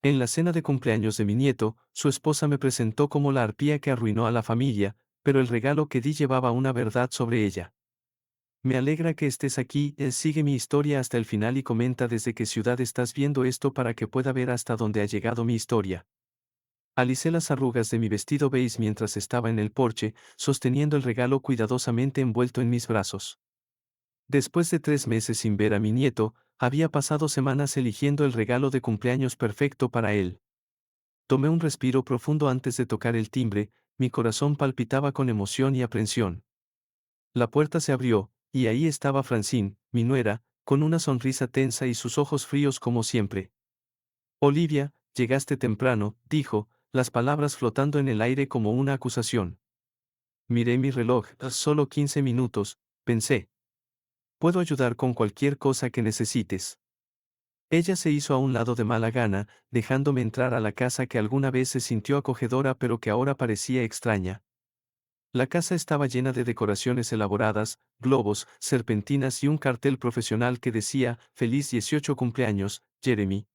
En la cena de cumpleaños de mi nieto, su esposa me presentó como la arpía que arruinó a la familia, pero el regalo que di llevaba una verdad sobre ella. Me alegra que estés aquí, sigue mi historia hasta el final y comenta desde qué ciudad estás viendo esto para que pueda ver hasta dónde ha llegado mi historia. Alicé las arrugas de mi vestido beige mientras estaba en el porche, sosteniendo el regalo cuidadosamente envuelto en mis brazos. Después de 3 meses sin ver a mi nieto, había pasado semanas eligiendo el regalo de cumpleaños perfecto para él. Tomé un respiro profundo antes de tocar el timbre, mi corazón palpitaba con emoción y aprensión. La puerta se abrió, y ahí estaba Francine, mi nuera, con una sonrisa tensa y sus ojos fríos como siempre. Olivia, llegaste temprano, dijo, las palabras flotando en el aire como una acusación. Miré mi reloj, solo 15 minutos, pensé. Puedo ayudar con cualquier cosa que necesites. Ella se hizo a un lado de mala gana, dejándome entrar a la casa que alguna vez se sintió acogedora pero que ahora parecía extraña. La casa estaba llena de decoraciones elaboradas, globos, serpentinas y un cartel profesional que decía, Feliz 18 cumpleaños, Jeremy.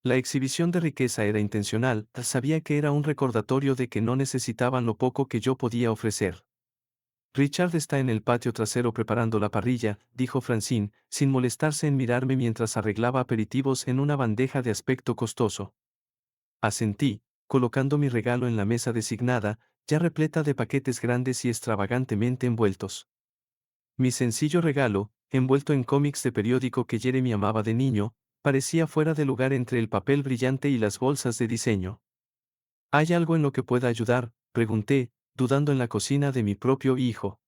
La exhibición de riqueza era intencional, sabía que era un recordatorio de que no necesitaban lo poco que yo podía ofrecer. Richard está en el patio trasero preparando la parrilla, dijo Francine, sin molestarse en mirarme mientras arreglaba aperitivos en una bandeja de aspecto costoso. Asentí, colocando mi regalo en la mesa designada, ya repleta de paquetes grandes y extravagantemente envueltos. Mi sencillo regalo, envuelto en cómics de periódico que Jeremy amaba de niño, parecía fuera de lugar entre el papel brillante y las bolsas de diseño. ¿Hay algo en lo que pueda ayudar?, pregunté, dudando en la cocina de mi propio hijo.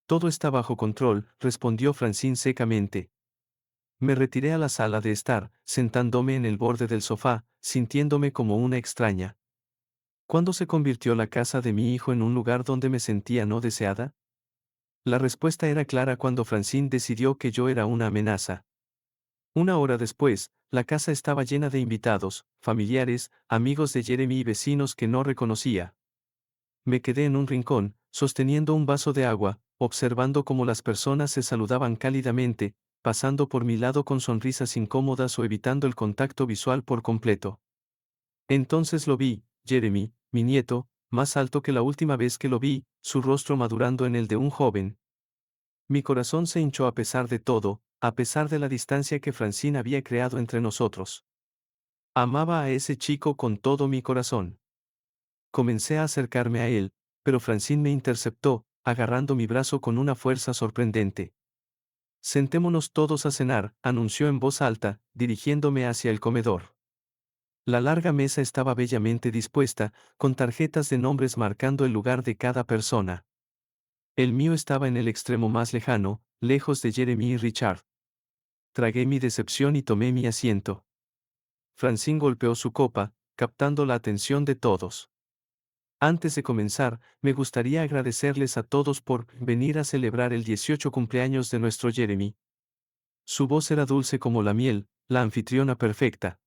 Todo está bajo control, respondió Francine secamente. Me retiré a la sala de estar, sentándome en el borde del sofá, sintiéndome como una extraña. ¿Cuándo se convirtió la casa de mi hijo en un lugar donde me sentía no deseada? La respuesta era clara cuando Francine decidió que yo era una amenaza. Una hora después, la casa estaba llena de invitados, familiares, amigos de Jeremy y vecinos que no reconocía. Me quedé en un rincón, sosteniendo un vaso de agua, observando cómo las personas se saludaban cálidamente, pasando por mi lado con sonrisas incómodas o evitando el contacto visual por completo. Entonces lo vi, Jeremy, mi nieto, más alto que la última vez que lo vi, su rostro madurando en el de un joven. Mi corazón se hinchó a pesar de todo, a pesar de la distancia que Francine había creado entre nosotros. Amaba a ese chico con todo mi corazón. Comencé a acercarme a él, pero Francine me interceptó, agarrando mi brazo con una fuerza sorprendente. Sentémonos todos a cenar, anunció en voz alta, dirigiéndome hacia el comedor. La larga mesa estaba bellamente dispuesta, con tarjetas de nombres marcando el lugar de cada persona. El mío estaba en el extremo más lejano, lejos de Jeremy y Richard. Tragué mi decepción y tomé mi asiento. Francine golpeó su copa, captando la atención de todos. Antes de comenzar, me gustaría agradecerles a todos por venir a celebrar el 18 cumpleaños de nuestro Jeremy. Su voz era dulce como la miel, la anfitriona perfecta.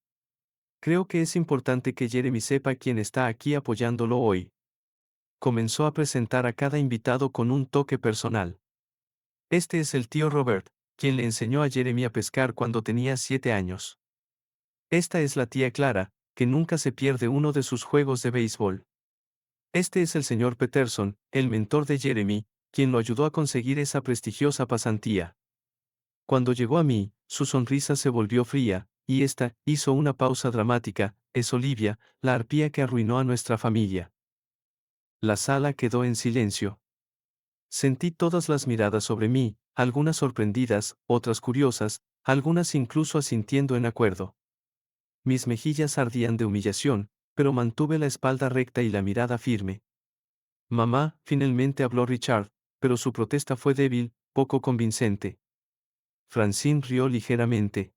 Creo que es importante que Jeremy sepa quién está aquí apoyándolo hoy. Comenzó a presentar a cada invitado con un toque personal. Este es el tío Robert, quien le enseñó a Jeremy a pescar cuando tenía 7 años. Esta es la tía Clara, que nunca se pierde uno de sus juegos de béisbol. Este es el señor Peterson, el mentor de Jeremy, quien lo ayudó a conseguir esa prestigiosa pasantía. Cuando llegó a mí, su sonrisa se volvió fría, y esta hizo una pausa dramática, es Olivia, la arpía que arruinó a nuestra familia. La sala quedó en silencio. Sentí todas las miradas sobre mí, algunas sorprendidas, otras curiosas, algunas incluso asintiendo en acuerdo. Mis mejillas ardían de humillación, pero mantuve la espalda recta y la mirada firme. Mamá, finalmente habló Richard, pero su protesta fue débil, poco convincente. Francine rió ligeramente.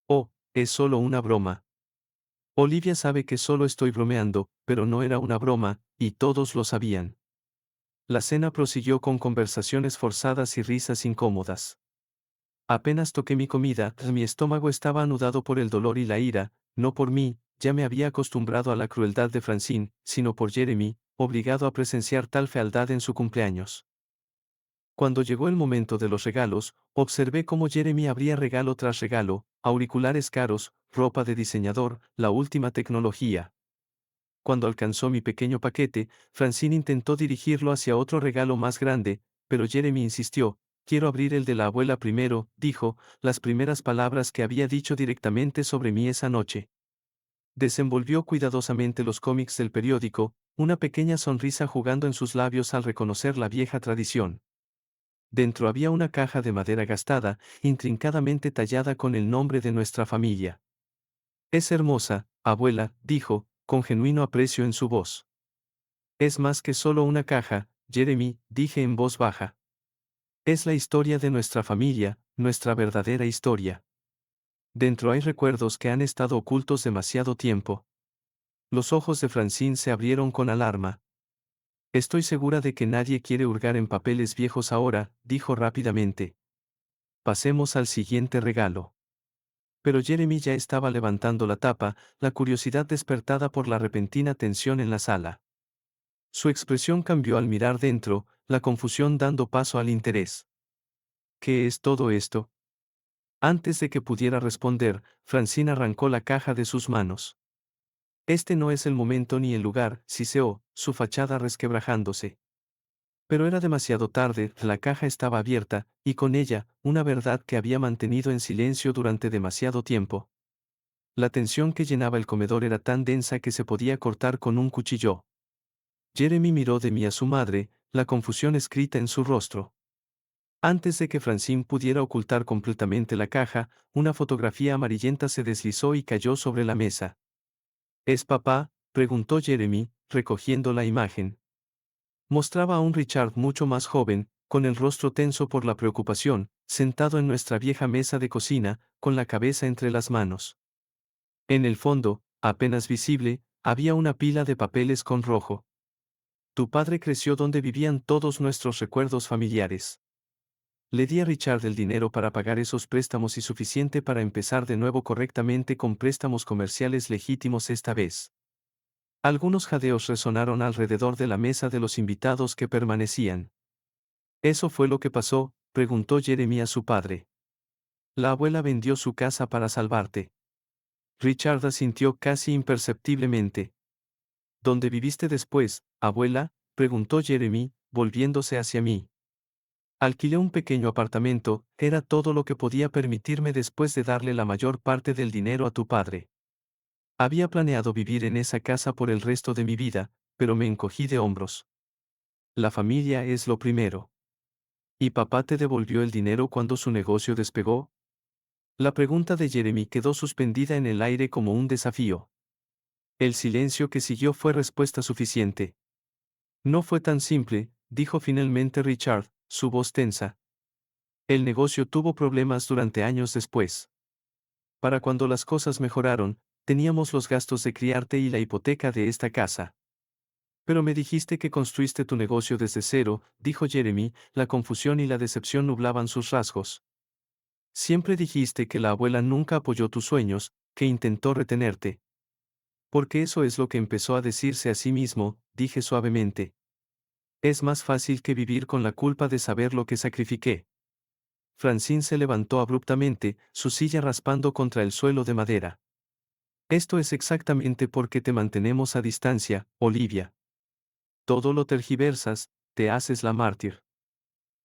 Oh, es solo una broma. Olivia sabe que solo estoy bromeando, pero no era una broma, y todos lo sabían. La cena prosiguió con conversaciones forzadas y risas incómodas. Apenas toqué mi comida, mi estómago estaba anudado por el dolor y la ira, no por mí, ya me había acostumbrado a la crueldad de Francine, sino por Jeremy, obligado a presenciar tal fealdad en su cumpleaños. Cuando llegó el momento de los regalos, observé cómo Jeremy abría regalo tras regalo, auriculares caros, ropa de diseñador, la última tecnología. Cuando alcanzó mi pequeño paquete, Francine intentó dirigirlo hacia otro regalo más grande, pero Jeremy insistió: quiero abrir el de la abuela primero, dijo, las primeras palabras que había dicho directamente sobre mí esa noche. Desenvolvió cuidadosamente los cómics del periódico, una pequeña sonrisa jugando en sus labios al reconocer la vieja tradición. Dentro había una caja de madera gastada, intrincadamente tallada con el nombre de nuestra familia. Es hermosa, abuela, dijo, con genuino aprecio en su voz. Es más que solo una caja, Jeremy, dije en voz baja. Es la historia de nuestra familia, nuestra verdadera historia. Dentro hay recuerdos que han estado ocultos demasiado tiempo. Los ojos de Francine se abrieron con alarma. Estoy segura de que nadie quiere hurgar en papeles viejos ahora, dijo rápidamente. Pasemos al siguiente regalo. Pero Jeremy ya estaba levantando la tapa, la curiosidad despertada por la repentina tensión en la sala. Su expresión cambió al mirar dentro, la confusión dando paso al interés. ¿Qué es todo esto? Antes de que pudiera responder, Francine arrancó la caja de sus manos. Este no es el momento ni el lugar, siseó, su fachada resquebrajándose. Pero era demasiado tarde, la caja estaba abierta, y con ella, una verdad que había mantenido en silencio durante demasiado tiempo. La tensión que llenaba el comedor era tan densa que se podía cortar con un cuchillo. Jeremy miró de mí a su madre, la confusión escrita en su rostro. Antes de que Francine pudiera ocultar completamente la caja, una fotografía amarillenta se deslizó y cayó sobre la mesa. ¿Es papá?, preguntó Jeremy, recogiendo la imagen. Mostraba a un Richard mucho más joven, con el rostro tenso por la preocupación, sentado en nuestra vieja mesa de cocina, con la cabeza entre las manos. En el fondo, apenas visible, había una pila de papeles con rojo. Tu padre creció donde vivían todos nuestros recuerdos familiares. Le di a Richard el dinero para pagar esos préstamos y suficiente para empezar de nuevo correctamente con préstamos comerciales legítimos esta vez. Algunos jadeos resonaron alrededor de la mesa de los invitados que permanecían. ¿Eso fue lo que pasó?, preguntó Jeremy a su padre. La abuela vendió su casa para salvarte. Richard asintió casi imperceptiblemente. ¿Dónde viviste después, abuela?, preguntó Jeremy, volviéndose hacia mí. Alquilé un pequeño apartamento, era todo lo que podía permitirme después de darle la mayor parte del dinero a tu padre. Había planeado vivir en esa casa por el resto de mi vida, pero me encogí de hombros. La familia es lo primero. ¿Y papá te devolvió el dinero cuando su negocio despegó? La pregunta de Jeremy quedó suspendida en el aire como un desafío. El silencio que siguió fue respuesta suficiente. No fue tan simple, dijo finalmente Richard, su voz tensa. El negocio tuvo problemas durante años después. Para cuando las cosas mejoraron, teníamos los gastos de criarte y la hipoteca de esta casa. Pero me dijiste que construiste tu negocio desde cero, dijo Jeremy, la confusión y la decepción nublaban sus rasgos. Siempre dijiste que la abuela nunca apoyó tus sueños, que intentó retenerte. Porque eso es lo que empezó a decirse a sí mismo, dije suavemente. Es más fácil que vivir con la culpa de saber lo que sacrifiqué. Francine se levantó abruptamente, su silla raspando contra el suelo de madera. Esto es exactamente porque te mantenemos a distancia, Olivia. Todo lo tergiversas, te haces la mártir.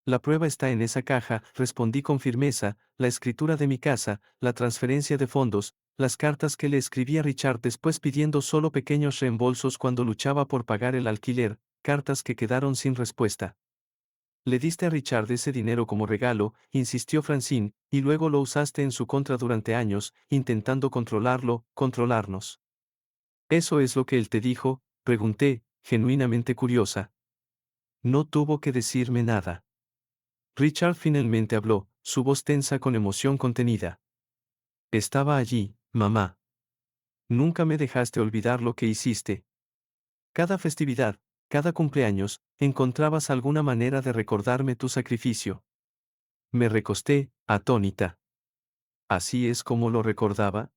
La prueba está en esa caja, respondí con firmeza, la escritura de mi casa, la transferencia de fondos, las cartas que le escribí a Richard después pidiendo solo pequeños reembolsos cuando luchaba por pagar el alquiler, cartas que quedaron sin respuesta. Le diste a Richard ese dinero como regalo, insistió Francine, y luego lo usaste en su contra durante años, intentando controlarlo, controlarnos. ¿Eso es lo que él te dijo?, pregunté, genuinamente curiosa. No tuvo que decirme nada. Richard finalmente habló, su voz tensa con emoción contenida. Estaba allí, mamá. Nunca me dejaste olvidar lo que hiciste. Cada festividad, cada cumpleaños, encontrabas alguna manera de recordarme tu sacrificio. Me recosté, atónita. ¿Así es como lo recordaba?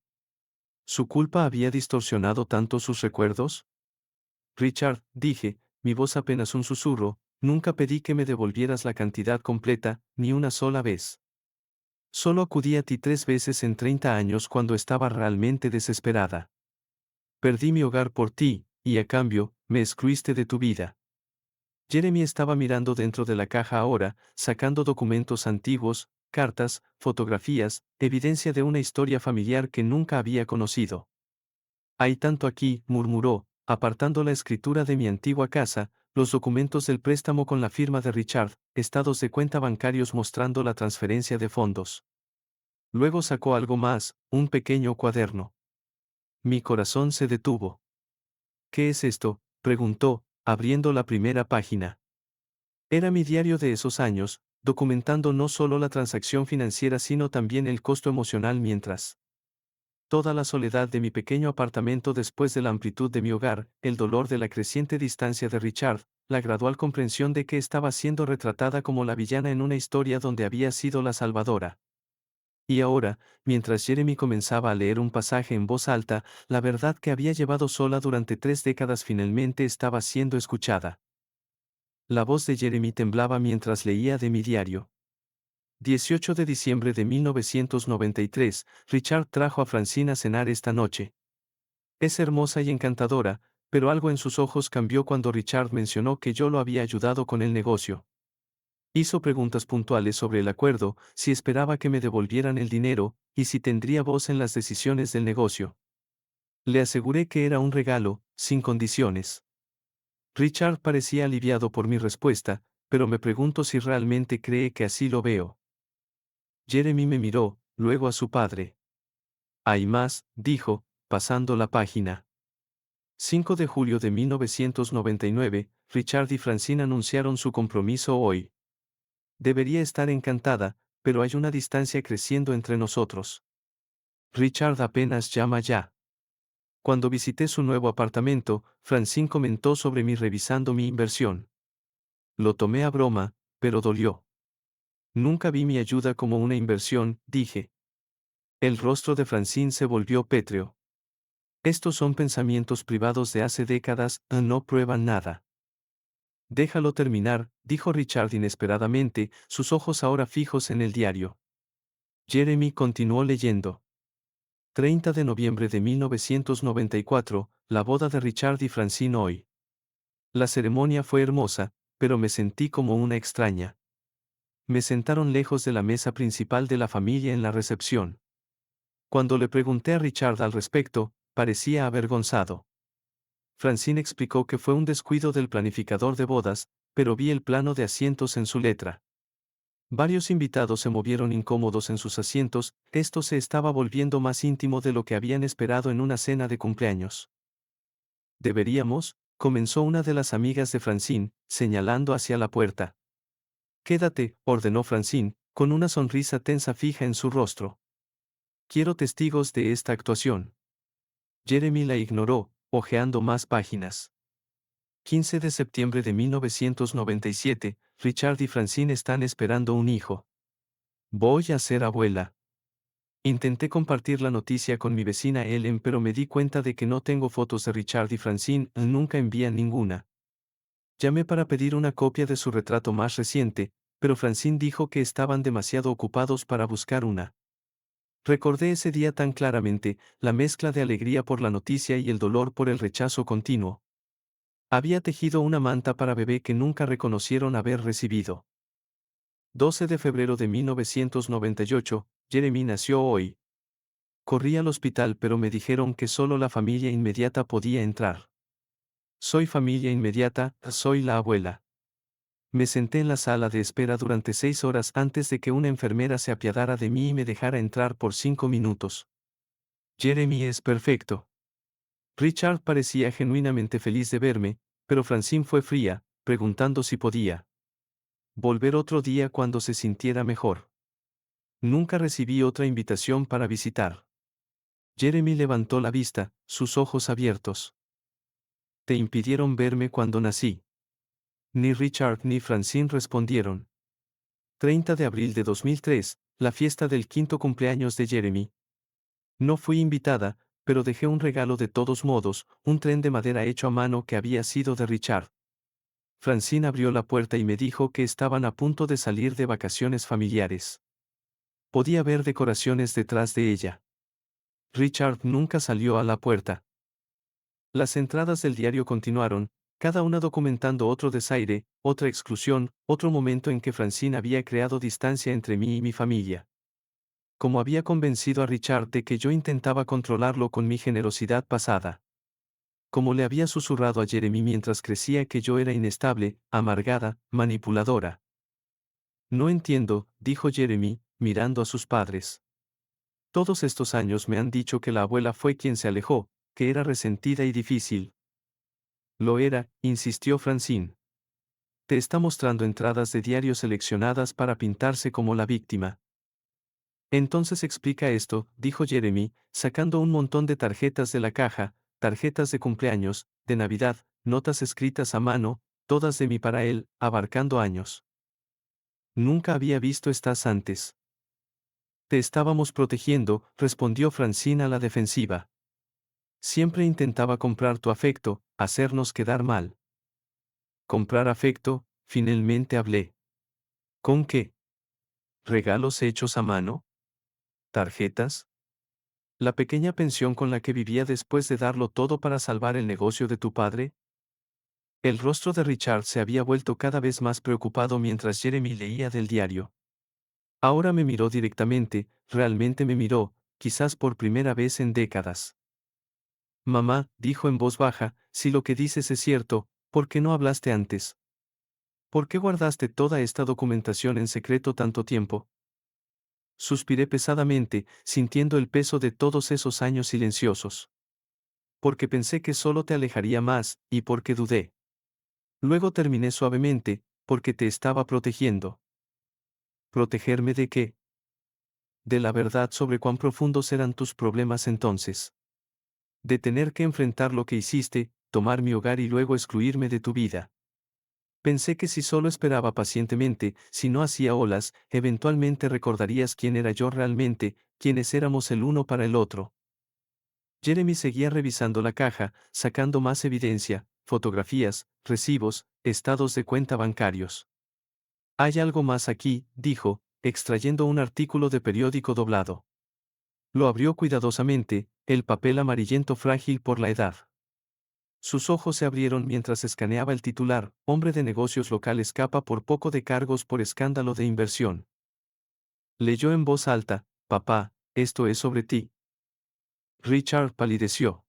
¿Su culpa había distorsionado tanto sus recuerdos? Richard, dije, mi voz apenas un susurro, Nunca pedí que me devolvieras la cantidad completa, ni una sola vez. Solo acudí a ti 3 veces en 30 años cuando estaba realmente desesperada. Perdí mi hogar por ti, y a cambio, me excluiste de tu vida. Jeremy estaba mirando dentro de la caja ahora, sacando documentos antiguos, cartas, fotografías, evidencia de una historia familiar que nunca había conocido. Hay tanto aquí, murmuró, apartando la escritura de mi antigua casa, los documentos del préstamo con la firma de Richard, estados de cuenta bancarios mostrando la transferencia de fondos. Luego sacó algo más, un pequeño cuaderno. Mi corazón se detuvo. ¿Qué es esto?, preguntó, abriendo la primera página. Era mi diario de esos años, documentando no solo la transacción financiera sino también el costo emocional mientras toda la soledad de mi pequeño apartamento después de la amplitud de mi hogar, el dolor de la creciente distancia de Richard, la gradual comprensión de que estaba siendo retratada como la villana en una historia donde había sido la salvadora. Y ahora, mientras Jeremy comenzaba a leer un pasaje en voz alta, la verdad que había llevado sola durante 3 décadas finalmente estaba siendo escuchada. La voz de Jeremy temblaba mientras leía de mi diario. 18 de diciembre de 1993, Richard trajo a Francine a cenar esta noche. Es hermosa y encantadora, pero algo en sus ojos cambió cuando Richard mencionó que yo lo había ayudado con el negocio. Hizo preguntas puntuales sobre el acuerdo, si esperaba que me devolvieran el dinero, y si tendría voz en las decisiones del negocio. Le aseguré que era un regalo, sin condiciones. Richard parecía aliviado por mi respuesta, pero me pregunto si realmente cree que así lo veo. Jeremy me miró, luego a su padre. Hay más, dijo, pasando la página. 5 de julio de 1999, Richard y Francine anunciaron su compromiso hoy. Debería estar encantada, pero hay una distancia creciendo entre nosotros. Richard apenas llama ya. Cuando visité su nuevo apartamento, Francine comentó sobre mí revisando mi inversión. Lo tomé a broma, pero dolió. Nunca vi mi ayuda como una inversión, dije. El rostro de Francine se volvió pétreo. Estos son pensamientos privados de hace décadas, no prueban nada. Déjalo terminar, dijo Richard inesperadamente, sus ojos ahora fijos en el diario. Jeremy continuó leyendo. 30 de noviembre de 1994, la boda de Richard y Francine hoy. La ceremonia fue hermosa, pero me sentí como una extraña. Me sentaron lejos de la mesa principal de la familia en la recepción. Cuando le pregunté a Richard al respecto, parecía avergonzado. Francine explicó que fue un descuido del planificador de bodas, pero vi el plano de asientos en su letra. Varios invitados se movieron incómodos en sus asientos, esto se estaba volviendo más íntimo de lo que habían esperado en una cena de cumpleaños. Deberíamos, comenzó una de las amigas de Francine, señalando hacia la puerta. Quédate, ordenó Francine, con una sonrisa tensa fija en su rostro. Quiero testigos de esta actuación. Jeremy la ignoró, hojeando más páginas. 15 de septiembre de 1997, Richard y Francine están esperando un hijo. Voy a ser abuela. Intenté compartir la noticia con mi vecina Ellen, pero me di cuenta de que no tengo fotos de Richard y Francine, nunca envían ninguna. Llamé para pedir una copia de su retrato más reciente, pero Francine dijo que estaban demasiado ocupados para buscar una. Recordé ese día tan claramente, la mezcla de alegría por la noticia y el dolor por el rechazo continuo. Había tejido una manta para bebé que nunca reconocieron haber recibido. 12 de febrero de 1998, Jeremy nació hoy. Corrí al hospital pero me dijeron que solo la familia inmediata podía entrar. Soy familia inmediata, soy la abuela. Me senté en la sala de espera durante 6 horas antes de que una enfermera se apiadara de mí y me dejara entrar por 5 minutos. Jeremy es perfecto. Richard parecía genuinamente feliz de verme, pero Francine fue fría, preguntando si podía volver otro día cuando se sintiera mejor. Nunca recibí otra invitación para visitar. Jeremy levantó la vista, sus ojos abiertos. Te impidieron verme cuando nací. Ni Richard ni Francine respondieron. 30 de abril de 2003, la fiesta del quinto cumpleaños de Jeremy. No fui invitada, pero dejé un regalo de todos modos, un tren de madera hecho a mano que había sido de Richard. Francine abrió la puerta y me dijo que estaban a punto de salir de vacaciones familiares. Podía ver decoraciones detrás de ella. Richard nunca salió a la puerta. Las entradas del diario continuaron, cada una documentando otro desaire, otra exclusión, otro momento en que Francine había creado distancia entre mí y mi familia. Como había convencido a Richard de que yo intentaba controlarlo con mi generosidad pasada. Como le había susurrado a Jeremy mientras crecía que yo era inestable, amargada, manipuladora. No entiendo, dijo Jeremy, mirando a sus padres. Todos estos años me han dicho que la abuela fue quien se alejó, que era resentida y difícil. Lo era, insistió Francine. Te está mostrando entradas de diario seleccionadas para pintarse como la víctima. Entonces explica esto, dijo Jeremy, sacando un montón de tarjetas de la caja, tarjetas de cumpleaños, de Navidad, notas escritas a mano, todas de mí para él, abarcando años. Nunca había visto estas antes. Te estábamos protegiendo, respondió Francine a la defensiva. Siempre intentaba comprar tu afecto, hacernos quedar mal. Comprar afecto, finalmente hablé. ¿Con qué? ¿Regalos hechos a mano? ¿Tarjetas? ¿La pequeña pensión con la que vivía después de darlo todo para salvar el negocio de tu padre? El rostro de Richard se había vuelto cada vez más preocupado mientras Jeremy leía del diario. Ahora me miró directamente, realmente me miró, quizás por primera vez en décadas. Mamá, dijo en voz baja, si lo que dices es cierto, ¿por qué no hablaste antes? ¿Por qué guardaste toda esta documentación en secreto tanto tiempo? Suspiré pesadamente, sintiendo el peso de todos esos años silenciosos. Porque pensé que solo te alejaría más, y porque dudé. Luego terminé suavemente, porque te estaba protegiendo. ¿Protegerme de qué? De la verdad sobre cuán profundos eran tus problemas entonces. De tener que enfrentar lo que hiciste, tomar mi hogar y luego excluirme de tu vida. Pensé que si solo esperaba pacientemente, si no hacía olas, eventualmente recordarías quién era yo realmente, quiénes éramos el uno para el otro. Jeremy seguía revisando la caja, sacando más evidencia, fotografías, recibos, estados de cuenta bancarios. Hay algo más aquí, dijo, extrayendo un artículo de periódico doblado. Lo abrió cuidadosamente, el papel amarillento frágil por la edad. Sus ojos se abrieron mientras escaneaba el titular, hombre de negocios local escapa por poco de cargos por escándalo de inversión. Leyó en voz alta, papá, esto es sobre ti. Richard palideció.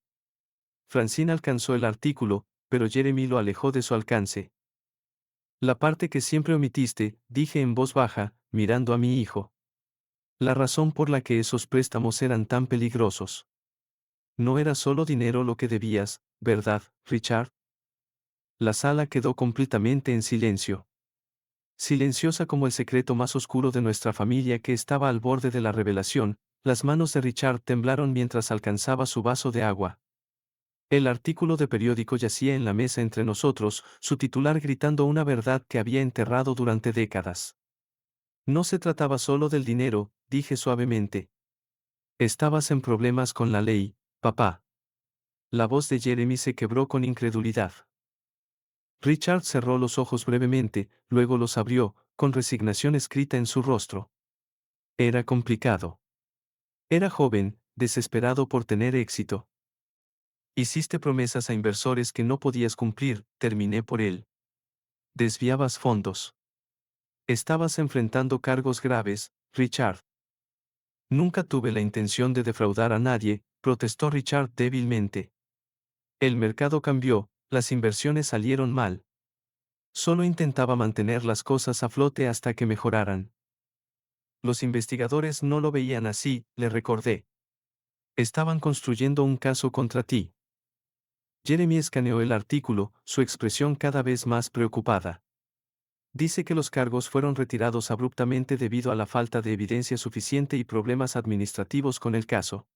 Francine alcanzó el artículo, pero Jeremy lo alejó de su alcance. La parte que siempre omitiste, dije en voz baja, mirando a mi hijo. La razón por la que esos préstamos eran tan peligrosos. No era solo dinero lo que debías, ¿verdad, Richard? La sala quedó completamente en silencio. Silenciosa como el secreto más oscuro de nuestra familia que estaba al borde de la revelación, las manos de Richard temblaron mientras alcanzaba su vaso de agua. El artículo de periódico yacía en la mesa entre nosotros, su titular gritando una verdad que había enterrado durante décadas. No se trataba solo del dinero, dije suavemente. Estabas en problemas con la ley, papá. La voz de Jeremy se quebró con incredulidad. Richard cerró los ojos brevemente, luego los abrió, con resignación escrita en su rostro. Era complicado. Era joven, desesperado por tener éxito. Hiciste promesas a inversores que no podías cumplir, terminé por él. Desviabas fondos. Estabas enfrentando cargos graves, Richard. Nunca tuve la intención de defraudar a nadie, protestó Richard débilmente. El mercado cambió, las inversiones salieron mal. Solo intentaba mantener las cosas a flote hasta que mejoraran. Los investigadores no lo veían así, le recordé. Estaban construyendo un caso contra ti. Jeremy escaneó el artículo, su expresión cada vez más preocupada. Dice que los cargos fueron retirados abruptamente debido a la falta de evidencia suficiente y problemas administrativos con el caso.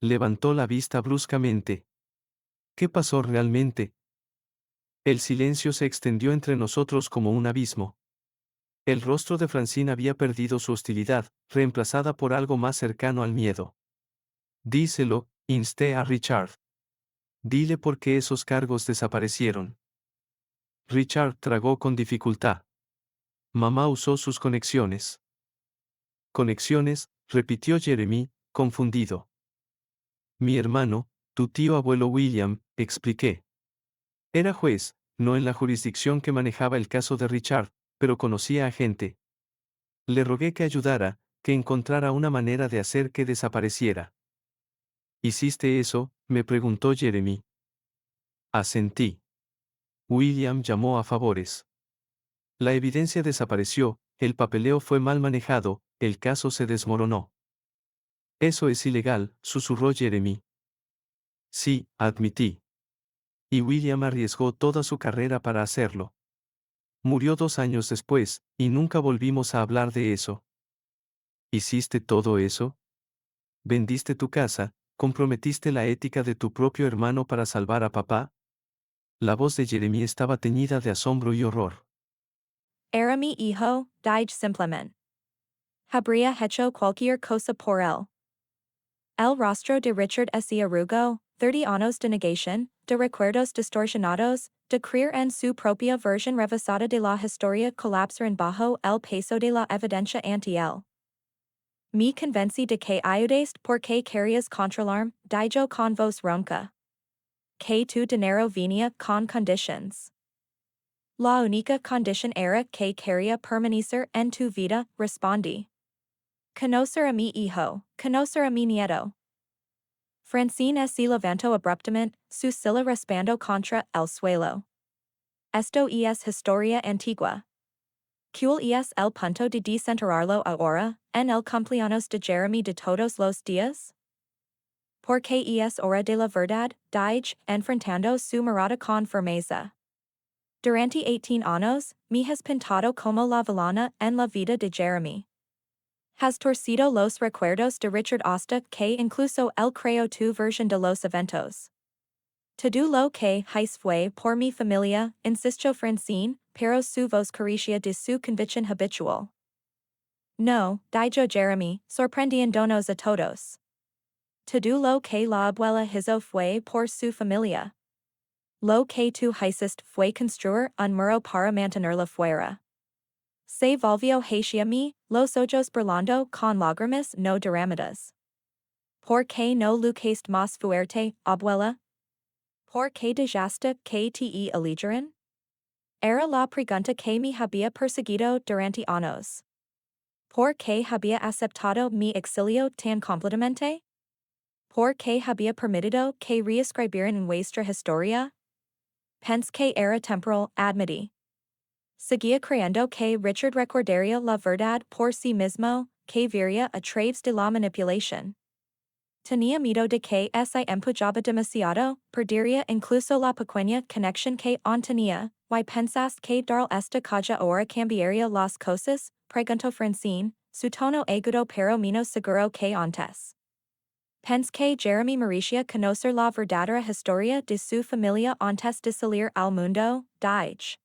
Levantó la vista bruscamente. ¿Qué pasó realmente? El silencio se extendió entre nosotros como un abismo. El rostro de Francine había perdido su hostilidad, reemplazada por algo más cercano al miedo. Díselo, insté a Richard. Dile por qué esos cargos desaparecieron. Richard tragó con dificultad. Mamá usó sus conexiones. Conexiones, repitió Jeremy, confundido. Mi hermano, tu tío abuelo William, expliqué. Era juez, no en la jurisdicción que manejaba el caso de Richard, pero conocía a gente. Le rogué que ayudara, que encontrara una manera de hacer que desapareciera. ¿Hiciste eso?, me preguntó Jeremy. Asentí. William llamó a favores. La evidencia desapareció, el papeleo fue mal manejado, el caso se desmoronó. Eso es ilegal, susurró Jeremy. Sí, admití. Y William arriesgó toda su carrera para hacerlo. Murió 2 años después, y nunca volvimos a hablar de eso. ¿Hiciste todo eso? ¿Vendiste tu casa, comprometiste la ética de tu propio hermano para salvar a papá? La voz de Jeremy estaba teñida de asombro y horror. Era mi hijo, dije simplemente. Habría hecho cualquier cosa por él. El rostro de Richard se arrugó, 30 años de negación, de recuerdos distorsionados, de creer en su propia versión revisada de la historia colapsaron bajo el peso de la evidencia ante él. Me convencí de que ayudaste porque querías controlarme, dijo con voz ronca. Que tu dinero venía con conditions. La única condición era que quería permanecer en tu vida, respondí. Conocer a mi hijo, conocer a mi nieto. Francine se levantó abruptamente, su silla raspando contra el suelo. Esto es historia antigua. ¿Cuál es el punto de desenterrarlo ahora, en el cumpleaños de Jeremy de todos los días? Porque es hora de la verdad, dije, enfrentando su mirada con firmeza. Durante 18 años, me has pintado como la villana en la vida de Jeremy. Has torcido los recuerdos de Richard hasta que incluso él creó tu versión de los eventos. Todo lo que hice fue por mi familia, insistió Francine, pero su voz carecía de su convicción habitual. No, dijo Jeremy, sorprendiéndonos a todos. Todo lo que la abuela hizo fue por su familia. Lo que tú hiciste fue construir un muro para mantenerla fuera. Se volvió hacia mí, los ojos brillando con lágrimas no derramadas. ¿Por qué no luchaste más fuerte, abuela? ¿Por qué dejaste que te eligieran? Era la pregunta que me había perseguido durante años. ¿Por qué había aceptado mi exilio tan completamente? ¿Por qué había permitido que reescribieran nuestra historia? Pensé que era temporal, admití. Seguía creyendo que Richard recordaría la verdad por sí mismo, que vería a través de la manipulación. Tenía miedo de que se empujaba demasiado, perdería incluso la pequeña conexión que aún tenía. ¿Why pensaste que dar esta caja ahora cambiaría las cosas? Preguntó Francine, su tono agudo pero menos seguro que antes. Pensé que Jeremy merecía conocer la verdadera historia de su familia antes de salir al mundo, dije.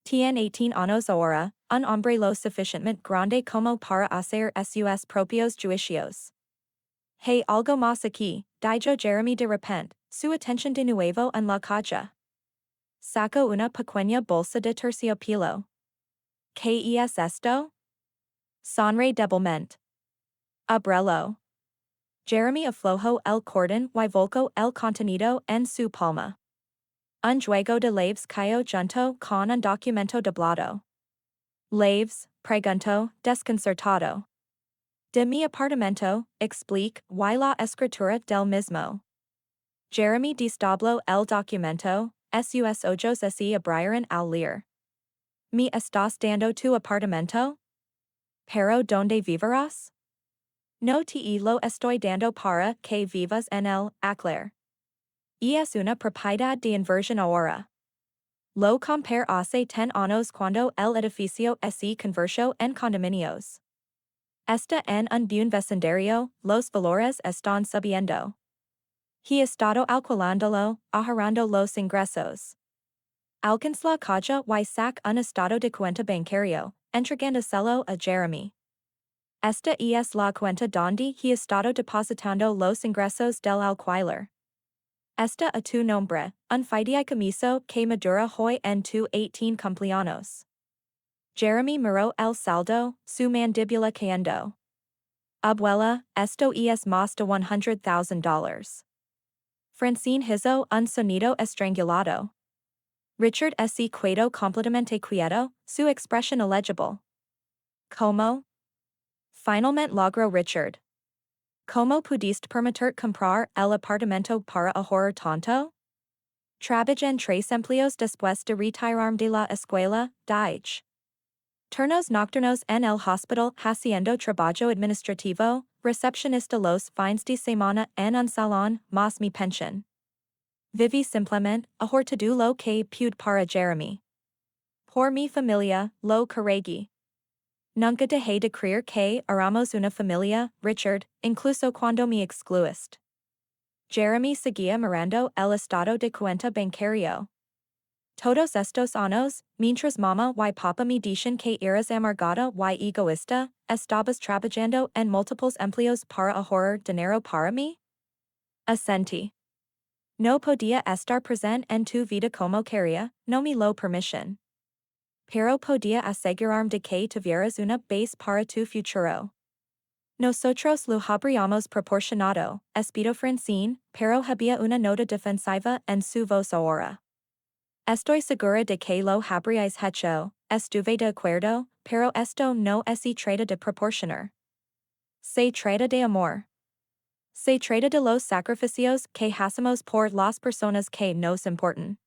Tiene 18 años ahora, un hombre lo suficientemente grande como para hacer sus propios juicios. Hey, algo más aquí, dijo Jeremy de repente, su atención de nuevo en la caja. Sacó una pequeña bolsa de terciopelo. ¿Qué es esto? Sonre débilmente. Abrelo. Jeremy aflojó el cordón y volcó el contenido en su palma. Un juego de llaves cayó junto con un documento doblado. Llaves, preguntó, desconcertado. De mi apartamento, explique, y la escritura del mismo. Jeremy desdobló el documento, sus ojos se abrieron al leer. ¿Me estás dando tu apartamento? ¿Pero dónde vivirás? No te lo estoy dando para que vivas en él, aclar. Y es una propiedad de inversión ahora. Lo compré hace 10 años cuando el edificio se convirtió en condominios. Está en un buen vecindario, los valores están subiendo. He estado alquilándolo, ahorrando los ingresos. Alcanzó la caja y sac un estado de cuenta bancario, entregándoselo a Jeremy. Esta es la cuenta donde he estado depositando los ingresos del alquiler. Esta a tu nombre, un fideicomiso que madura hoy en tu 18 cumpleaños. Jeremy miró el saldo, su mandíbula cayendo. Abuela, esto es más de $100,000. Francine hizo un sonido estrangulado. Richard se quedó completamente quieto, su expresión illegible. ¿Cómo? Finalmente logró Richard. ¿Cómo pudiste permitir comprar el apartamento para ahorrar tanto? Trabajé en 3 empleos después de retirarme de la escuela, dije. Turnos nocturnos en el hospital haciendo trabajo administrativo, recepcionista los fines de semana en un salón, más mi pensión. Viví simplemente, ahorrando lo que pude para Jeremy. Por mi familia, lo carregué. Nunca dejé de creer que éramos una familia, Richard, incluso cuando me excluiste. Jeremy seguía mirando el estado de cuenta bancario. Todos estos años, mientras mamá y papá me dicen que eras amargada y egoísta, estabas trabajando en múltiples empleos para ahorrar dinero para mí? Asentí. No podía estar presente en tu vida como quería, no me lo permission. Pero podía asegurarme de que tuvieras una base para tu futuro. Nosotros lo habríamos proporcionado, espero Francine, pero había una nota defensiva en su voz ahora. Estoy segura de que lo habríais hecho, estuve de acuerdo, pero esto no se trata de proporcionar. Se trata de amor. Se trata de los sacrificios que hacemos por las personas que nos importan.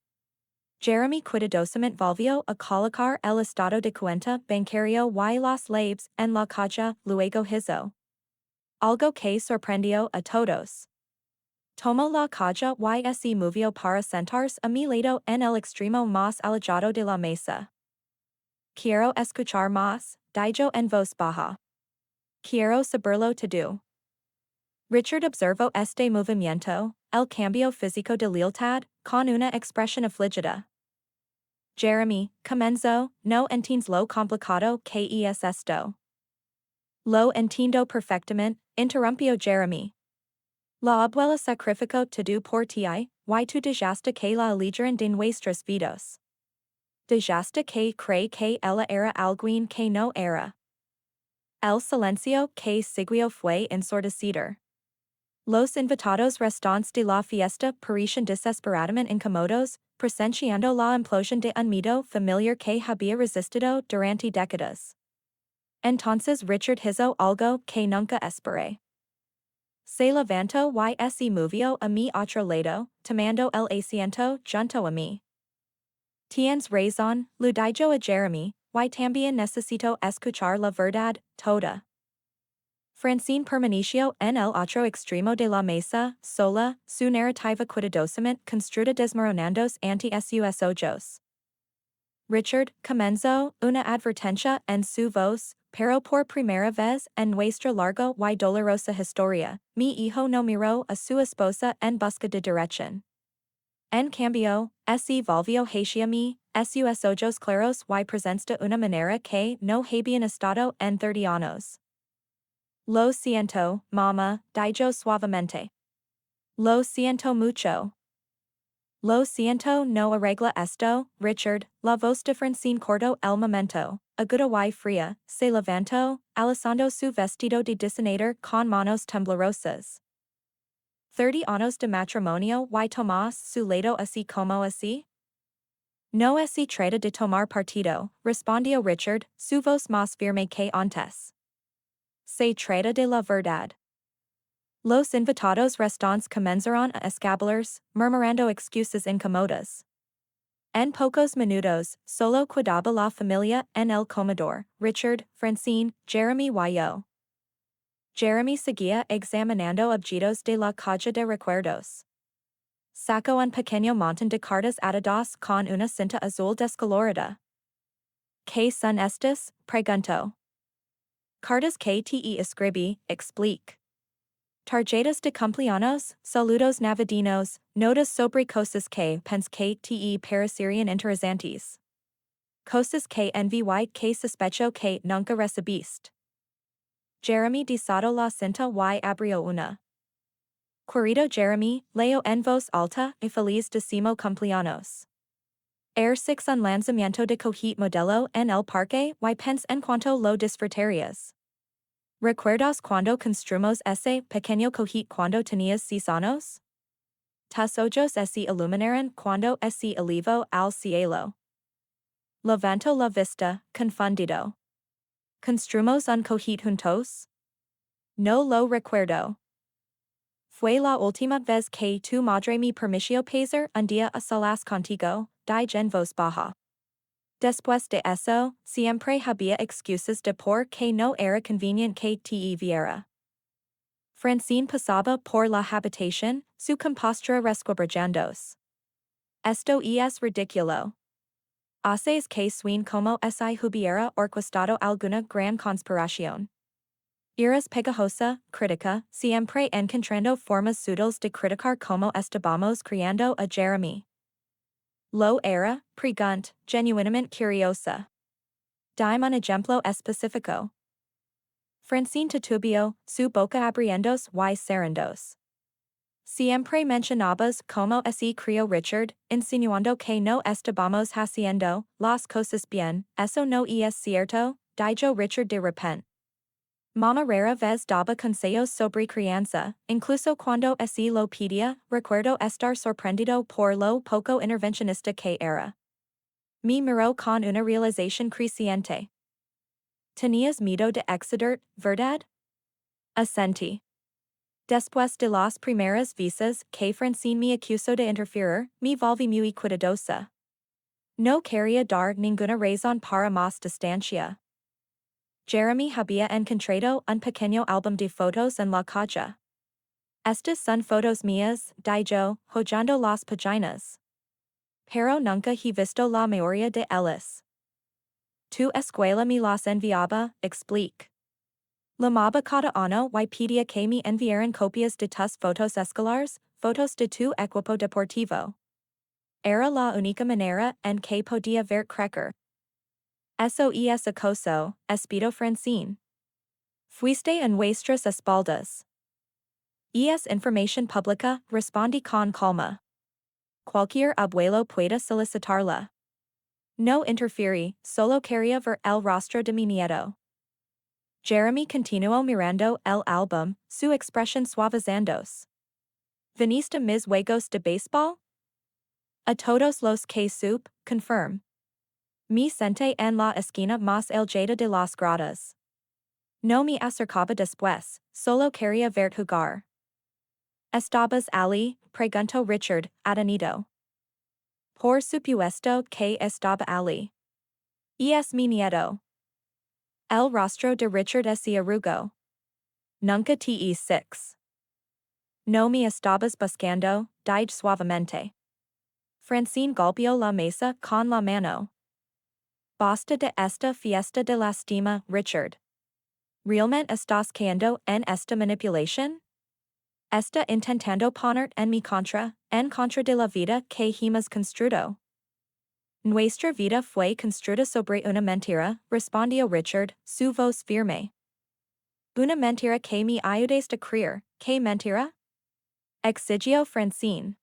Jeremy cuidadosamente volvió a colocar el estado de cuenta bancario y las labels en la caja, luego hizo algo que sorprendió a todos. Tomó la caja y se movió para sentarse a mi lado en el extremo más alejado de la mesa. Quiero escuchar más, dijo en voz baja. Quiero saberlo todo. Richard observó este movimiento, el cambio físico de lealtad, con una expresión afligida. Jeremy, comenzó, no entiendes lo complicado que es esto. Lo entiendo perfectamente, interrumpió Jeremy. La abuela sacrificó todo por ti y tú dejaste que la eligieran de nuestras vidas. Dejaste que cree que ella era alguien que no era. El silencio que siguió fue ensordecido. Los invitados restantes de la fiesta parecían desesperadamente incómodos, presenciando la implosión de un mito familiar que había resistido durante décadas. Entonces Richard hizo algo que nunca esperé. Se levantó y se movió a mi otro lado, tomando el asiento junto a mí. Tienes razón, lo dijo a Jeremy, y también necesito escuchar la verdad, toda. Francine permaneció en el otro extremo de la mesa, sola, su narrativa cuidadosamente construida desmoronándose ante sus ojos. Richard comenzó una advertencia en su voz, pero por primera vez en nuestra larga y dolorosa historia, mi hijo no miró a su esposa en busca de dirección. En cambio, se volvió hacia mí, sus ojos claros y presentes de una manera que no habían estado en 30 años. Lo siento, mamá, dijo suavemente. Lo siento mucho. Lo siento no arregla esto, Richard, la voz de Francine cortó el momento, aguda y fría, se levantó, alzando su vestido de diseñador con manos temblorosas. 30 años de matrimonio y tomás su lado así como así? No se trata de tomar partido, respondió Richard, su voz más firme que antes. Se trata de la verdad. Los invitados restantes comenzaron a escabullirse, murmurando excusas incómodas. En pocos minutos, solo quedaba la familia en el comedor, Richard, Francine, Jeremy y yo. Jeremy seguía examinando objetos de la caja de recuerdos. Sacó un pequeño montón de cartas atadas con una cinta azul descolorida. ¿Qué son estas? Preguntó. Cartas que te escribí, explique. Tarjetas de cumpleaños, saludos navideños, notas sobre cosas que pensé que te parecerían interesantes. Cosas que envié que sospecho que nunca recibiste. Jeremy desató la cinta y abrió una. Querido Jeremy, leo en voz alta y feliz decimo cumpleaños. Air 6 un lanzamiento de cogit modelo en el parque y pens en cuanto lo disfrutarías. ¿Recuerdas cuando construimos ese pequeño cogit cuando tenías 6 años? Tus ojos se iluminaron cuando ese elevo al cielo. Levanto la vista, confundido. ¿Construimos un cogit juntos? No lo recuerdo. Fue la última vez que tu madre me permitió pasar un día a solas contigo, dije en voz baja. Después de eso, siempre había excusas de por qué no era convenient que te viera. Francine pasaba por la habitación, su compostura resquebrajándose. Esto es ridículo. Haces que suene como si hubiera orquestado alguna gran conspiración. Eres pegajosa, crítica, siempre encontrando formas sutiles de criticar como estábamos criando a Jeremy. Lo era, pregunt, genuinamente curiosa. Dime un ejemplo específico. Francine titubeó, su boca abriéndose y cerrándose. Siempre mencionabas como así crió Richard, insinuando que no estábamos haciendo las cosas bien, eso no es cierto, dijo Richard de repente. Mamá rara vez daba consejos sobre crianza, incluso cuando así lo pedía, recuerdo estar sorprendido por lo poco intervencionista que era. Me miró con una realización creciente. ¿Tenías miedo de exceder, verdad? Asentí. Después de las primeras veces que Francine me acusó de interferir, me volví muy cuidadosa. No quería dar ninguna razón para más distancia. Jeremy había encontrado un pequeño álbum de fotos en la calle. Estas son fotos mías, dijo, hojando las páginas. Pero nunca he visto la mayoría de ellas. Tu escuela me las enviaba, explique. Llamaba cada año y pedía que me enviaran copias de tus fotos escolares, fotos de tu equipo deportivo. Era la única manera en que podía ver crecer. Eso es acoso, espido Francine. Fuiste en nuestras espaldas. Es información pública, respondí con calma. Cualquier abuelo puede solicitarla. No interferí, solo quería ver el rostro de mi nieto. Jeremy continuó mirando el álbum, su expresión suavizándose. ¿Viniste mis juegos de béisbol? A todos los que supe, confirm. Me senté en la esquina más elevada de las gradas. No me acercaba después, solo quería ver jugar. ¿Estabas allí? Preguntó Richard, atenido. Por supuesto que estaba allí. Es mi nieto. El rostro de Richard se arrugó. Nunca te six. No me estabas buscando, dije suavemente. Francine golpeó la mesa con la mano. Basta de esta fiesta de lástima, Richard. ¿Realmente estás cayendo en esta manipulación? Está intentando poner en mi contra, en contra de la vida que hemos construido. Nuestra vida fue construida sobre una mentira, respondió Richard, su voz firme. Una mentira que me ayudaste a creer, ¿qué mentira? Exigió Francine.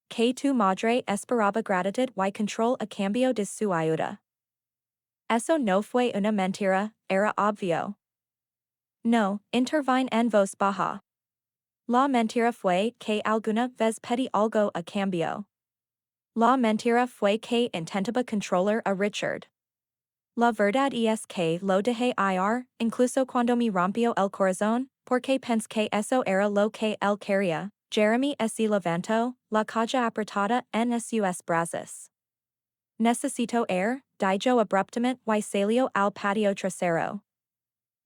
Que tu madre esperaba gratitud y control a cambio de su ayuda. Eso no fue una mentira, era obvio. No, intervine en voz baja. La mentira fue que alguna vez pedí algo a cambio. La mentira fue que intentaba controlar a Richard. La verdad es que lo dejé ir, incluso cuando me rompió el corazón, porque pensé que eso era lo que él quería. Jeremy se levantó, la caja apretada en sus brazos. Necesito air, dijo abruptamente y salió al patio trasero.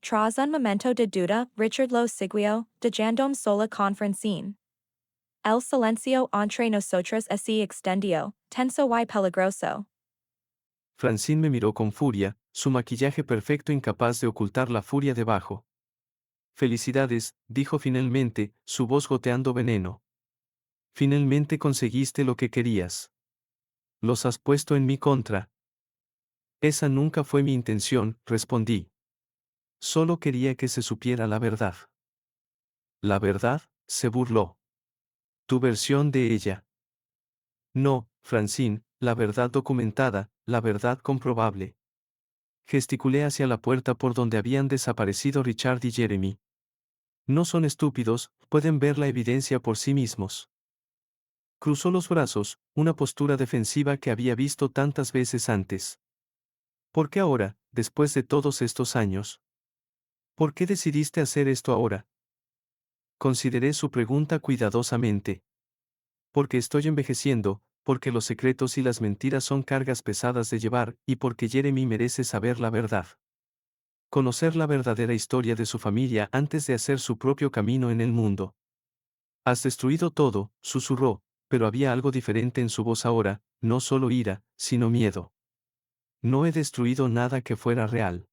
Tras un momento de duda, Richard lo siguió, dejándome sola con Francine. El silencio entre nosotros se extendió, tenso y peligroso. Francine me miró con furia, su maquillaje perfecto incapaz de ocultar la furia debajo. Felicidades, dijo finalmente, su voz goteando veneno. Finalmente conseguiste lo que querías. Los has puesto en mi contra. Esa nunca fue mi intención, respondí. Solo quería que se supiera la verdad. ¿La verdad? Se burló. Tu versión de ella. No, Francine, la verdad documentada, la verdad comprobable. Gesticulé hacia la puerta por donde habían desaparecido Richard y Jeremy. No son estúpidos, pueden ver la evidencia por sí mismos. Cruzó los brazos, una postura defensiva que había visto tantas veces antes. ¿Por qué ahora, después de todos estos años? ¿Por qué decidiste hacer esto ahora? Consideré su pregunta cuidadosamente. Porque estoy envejeciendo, porque los secretos y las mentiras son cargas pesadas de llevar, y porque Jeremy merece saber la verdad. Conocer la verdadera historia de su familia antes de hacer su propio camino en el mundo. Has destruido todo, susurró, pero había algo diferente en su voz ahora, no solo ira, sino miedo. No he destruido nada que fuera real.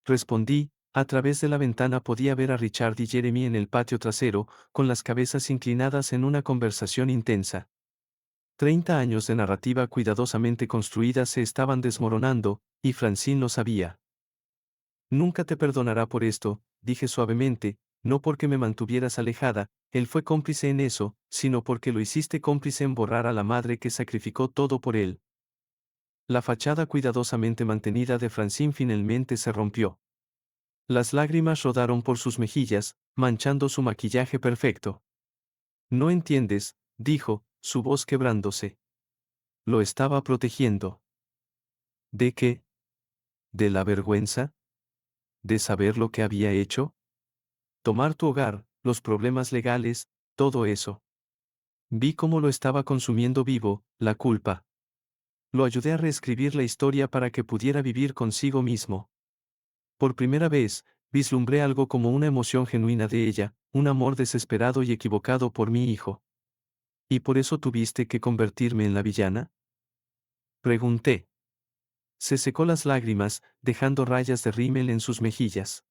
Respondí, a través de la ventana podía ver a Richard y Jeremy en el patio trasero, con las cabezas inclinadas en una conversación intensa. 30 años de narrativa cuidadosamente construida se estaban desmoronando, y Francine lo sabía. Nunca te perdonará por esto, dije suavemente, no porque me mantuvieras alejada, él fue cómplice en eso, sino porque lo hiciste cómplice en borrar a la madre que sacrificó todo por él. La fachada cuidadosamente mantenida de Francine finalmente se rompió. Las lágrimas rodaron por sus mejillas, manchando su maquillaje perfecto. No entiendes, dijo, su voz quebrándose. Lo estaba protegiendo. ¿De qué? ¿De la vergüenza? ¿De saber lo que había hecho? Tomar tu hogar, los problemas legales, todo eso. Vi cómo lo estaba consumiendo vivo, la culpa. Lo ayudé a reescribir la historia para que pudiera vivir consigo mismo. Por primera vez, vislumbré algo como una emoción genuina de ella, un amor desesperado y equivocado por mi hijo. ¿Y por eso tuviste que convertirme en la villana? Pregunté. Se secó las lágrimas, dejando rayas de rímel en sus mejillas.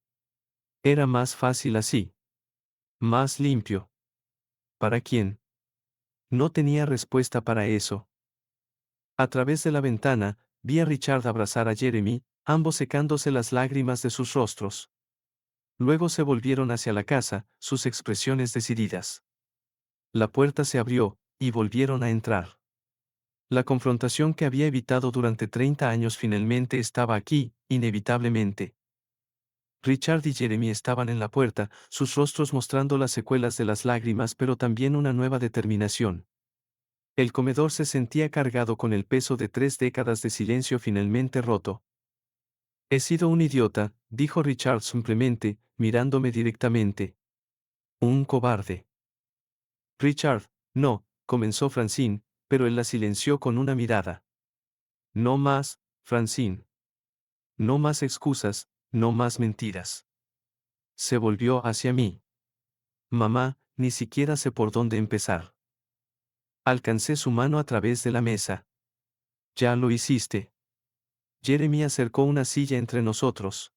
Era más fácil así. Más limpio. ¿Para quién? No tenía respuesta para eso. A través de la ventana, vi a Richard abrazar a Jeremy, ambos secándose las lágrimas de sus rostros. Luego se volvieron hacia la casa, sus expresiones decididas. La puerta se abrió, y volvieron a entrar. La confrontación que había evitado durante 30 años finalmente estaba aquí, inevitablemente. Richard y Jeremy estaban en la puerta, sus rostros mostrando las secuelas de las lágrimas pero también una nueva determinación. El comedor se sentía cargado con el peso de 3 décadas de silencio finalmente roto. He sido un idiota, dijo Richard simplemente, mirándome directamente. Un cobarde. Richard, no, comenzó Francine, pero él la silenció con una mirada. No más, Francine. No más excusas, no más mentiras. Se volvió hacia mí. Mamá, ni siquiera sé por dónde empezar. Alcancé su mano a través de la mesa. Ya lo hiciste. Jeremy acercó una silla entre nosotros.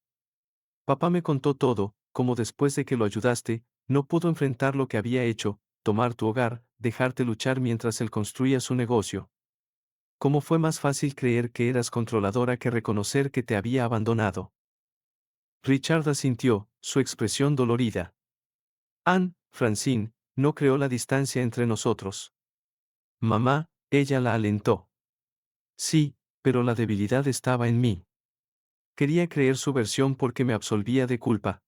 Papá me contó todo, como después de que lo ayudaste, no pudo enfrentar lo que había hecho, tomar tu hogar, dejarte luchar mientras él construía su negocio. ¿Cómo fue más fácil creer que eras controladora que reconocer que te había abandonado? Richard asintió, su expresión dolorida. Anne, Francine, no creó la distancia entre nosotros. Mamá, ella la alentó. Sí, pero la debilidad estaba en mí. Quería creer su versión porque me absolvía de culpa.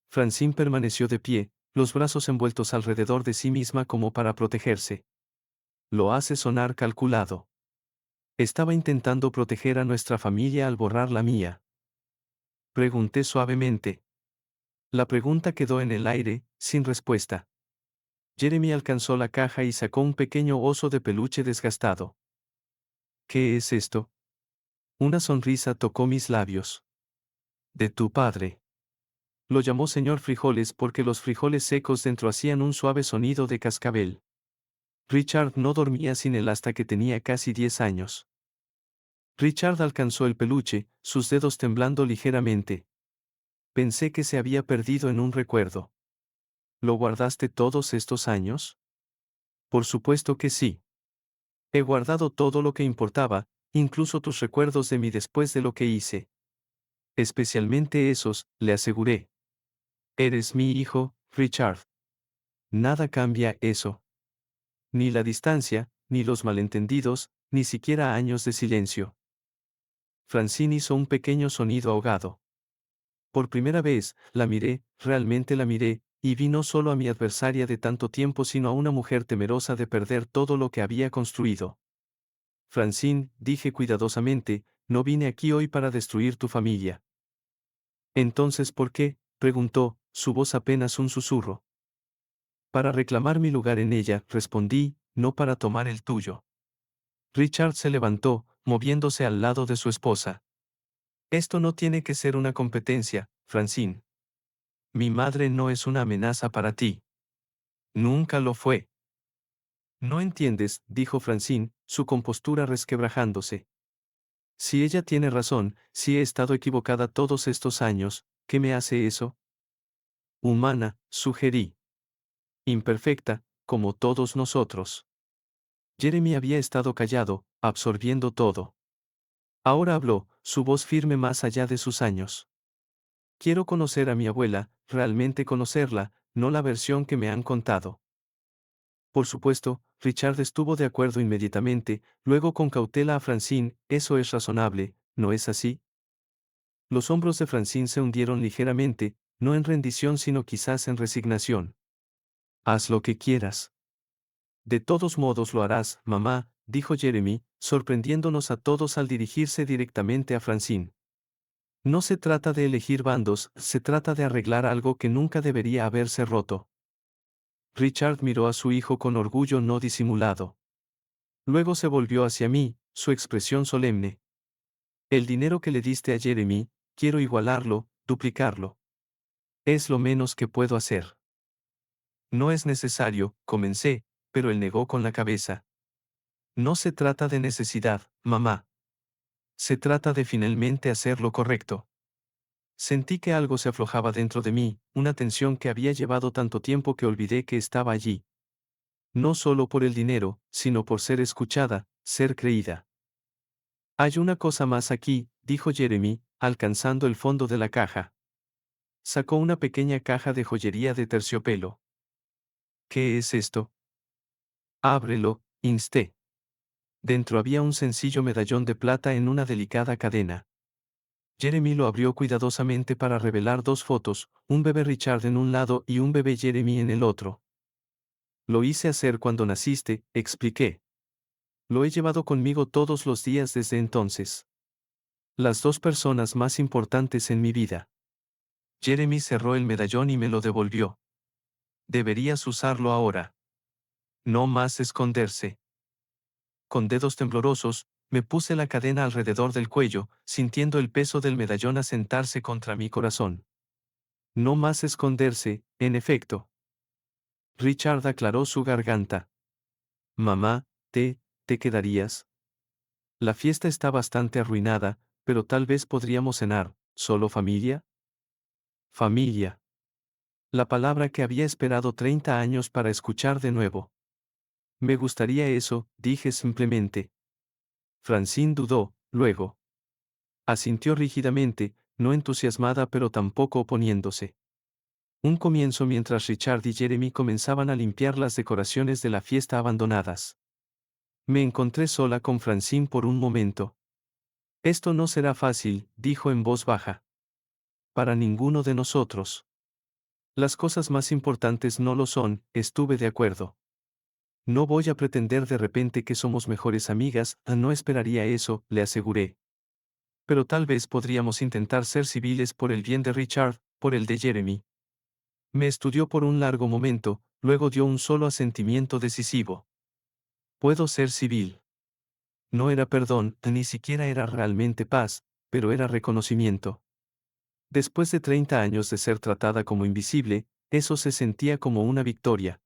Francine permaneció de pie, los brazos envueltos alrededor de sí misma como para protegerse. Lo hace sonar calculado. Estaba intentando proteger a nuestra familia al borrar la mía. Pregunté suavemente. La pregunta quedó en el aire, sin respuesta. Jeremy alcanzó la caja y sacó un pequeño oso de peluche desgastado. ¿Qué es esto? Una sonrisa tocó mis labios. De tu padre. Lo llamó señor Frijoles porque los frijoles secos dentro hacían un suave sonido de cascabel. Richard no dormía sin él hasta que tenía casi 10 años. Richard alcanzó el peluche, sus dedos temblando ligeramente. Pensé que se había perdido en un recuerdo. ¿Lo guardaste todos estos años? Por supuesto que sí. He guardado todo lo que importaba, incluso tus recuerdos de mí después de lo que hice. Especialmente esos, le aseguré. Eres mi hijo, Richard. Nada cambia eso. Ni la distancia, ni los malentendidos, ni siquiera años de silencio. Francine hizo un pequeño sonido ahogado. Por primera vez, la miré, realmente la miré, y vi no solo a mi adversaria de tanto tiempo sino a una mujer temerosa de perder todo lo que había construido. Francine, dije cuidadosamente, no vine aquí hoy para destruir tu familia. Entonces, ¿por qué? Preguntó, su voz apenas un susurro. Para reclamar mi lugar en ella, respondí, no para tomar el tuyo. Richard se levantó, moviéndose al lado de su esposa. Esto no tiene que ser una competencia, Francine. Mi madre no es una amenaza para ti. Nunca lo fue. No entiendes, dijo Francine, su compostura resquebrajándose. Si ella tiene razón, si he estado equivocada todos estos años, ¿qué me hace eso? Humana, sugerí. Imperfecta, como todos nosotros. Jeremy había estado callado, absorbiendo todo. Ahora habló, su voz firme más allá de sus años. Quiero conocer a mi abuela, realmente conocerla, no la versión que me han contado. Por supuesto, Richard estuvo de acuerdo inmediatamente, luego con cautela a Francine, eso es razonable, ¿no es así? Los hombros de Francine se hundieron ligeramente, no en rendición sino quizás en resignación. Haz lo que quieras. De todos modos lo harás, mamá, dijo Jeremy, sorprendiéndonos a todos al dirigirse directamente a Francine. No se trata de elegir bandos, se trata de arreglar algo que nunca debería haberse roto. Richard miró a su hijo con orgullo no disimulado. Luego se volvió hacia mí, su expresión solemne. El dinero que le diste a Jeremy, quiero igualarlo, duplicarlo. Es lo menos que puedo hacer. No es necesario, comencé, pero él negó con la cabeza. No se trata de necesidad, mamá. Se trata de finalmente hacer lo correcto. Sentí que algo se aflojaba dentro de mí, una tensión que había llevado tanto tiempo que olvidé que estaba allí. No solo por el dinero, sino por ser escuchada, ser creída. Hay una cosa más aquí, dijo Jeremy, alcanzando el fondo de la caja. Sacó una pequeña caja de joyería de terciopelo. ¿Qué es esto? Ábrelo, insté. Dentro había un sencillo medallón de plata en una delicada cadena. Jeremy lo abrió cuidadosamente para revelar dos fotos, un bebé Richard en un lado y un bebé Jeremy en el otro. Lo hice hacer cuando naciste, expliqué. Lo he llevado conmigo todos los días desde entonces. Las dos personas más importantes en mi vida. Jeremy cerró el medallón y me lo devolvió. Deberías usarlo ahora. No más esconderse. Con dedos temblorosos, me puse la cadena alrededor del cuello, sintiendo el peso del medallón asentarse contra mi corazón. No más esconderse, en efecto. Richard aclaró su garganta. Mamá, ¿te quedarías? La fiesta está bastante arruinada, pero tal vez podríamos cenar, ¿solo familia? Familia. La palabra que había esperado 30 años para escuchar de nuevo. Me gustaría eso, dije simplemente. Francine dudó, luego. Asintió rígidamente, no entusiasmada pero tampoco oponiéndose. Un comienzo mientras Richard y Jeremy comenzaban a limpiar las decoraciones de la fiesta abandonadas. Me encontré sola con Francine por un momento. Esto no será fácil, dijo en voz baja. Para ninguno de nosotros. Las cosas más importantes no lo son, estuve de acuerdo. No voy a pretender de repente que somos mejores amigas, no esperaría eso, le aseguré. Pero tal vez podríamos intentar ser civiles por el bien de Richard, por el de Jeremy. Me estudió por un largo momento, luego dio un solo asentimiento decisivo. Puedo ser civil. No era perdón, ni siquiera era realmente paz, pero era reconocimiento. Después de 30 años de ser tratada como invisible, eso se sentía como una victoria.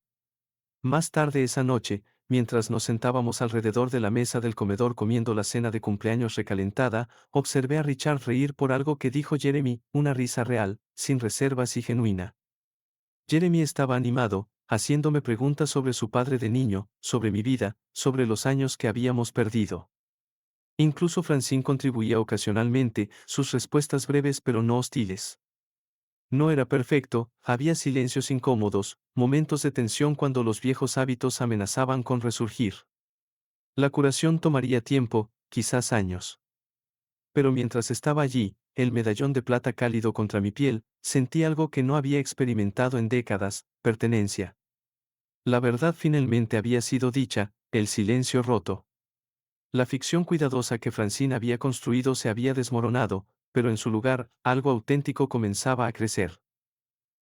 Más tarde esa noche, mientras nos sentábamos alrededor de la mesa del comedor comiendo la cena de cumpleaños recalentada, observé a Richard reír por algo que dijo Jeremy, una risa real, sin reservas y genuina. Jeremy estaba animado, haciéndome preguntas sobre su padre de niño, sobre mi vida, sobre los años que habíamos perdido. Incluso Francine contribuía ocasionalmente, sus respuestas breves pero no hostiles. No era perfecto, había silencios incómodos, momentos de tensión cuando los viejos hábitos amenazaban con resurgir. La curación tomaría tiempo, quizás años. Pero mientras estaba allí, el medallón de plata cálido contra mi piel, sentí algo que no había experimentado en décadas: pertenencia. La verdad finalmente había sido dicha, el silencio roto. La ficción cuidadosa que Francine había construido se había desmoronado, pero en su lugar, algo auténtico comenzaba a crecer.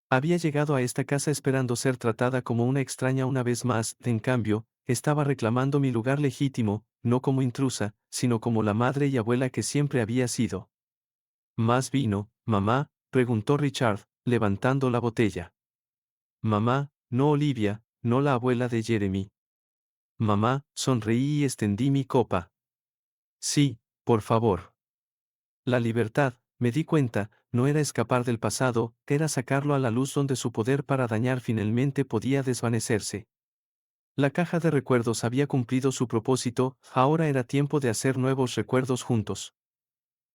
Había llegado a esta casa esperando ser tratada como una extraña una vez más, en cambio, estaba reclamando mi lugar legítimo, no como intrusa, sino como la madre y abuela que siempre había sido. ¿Más vino, mamá?, preguntó Richard, levantando la botella. Mamá, no Olivia, no la abuela de Jeremy. Mamá, sonreí y extendí mi copa. Sí, por favor. La libertad, me di cuenta, no era escapar del pasado, era sacarlo a la luz donde su poder para dañar finalmente podía desvanecerse. La caja de recuerdos había cumplido su propósito, ahora era tiempo de hacer nuevos recuerdos juntos.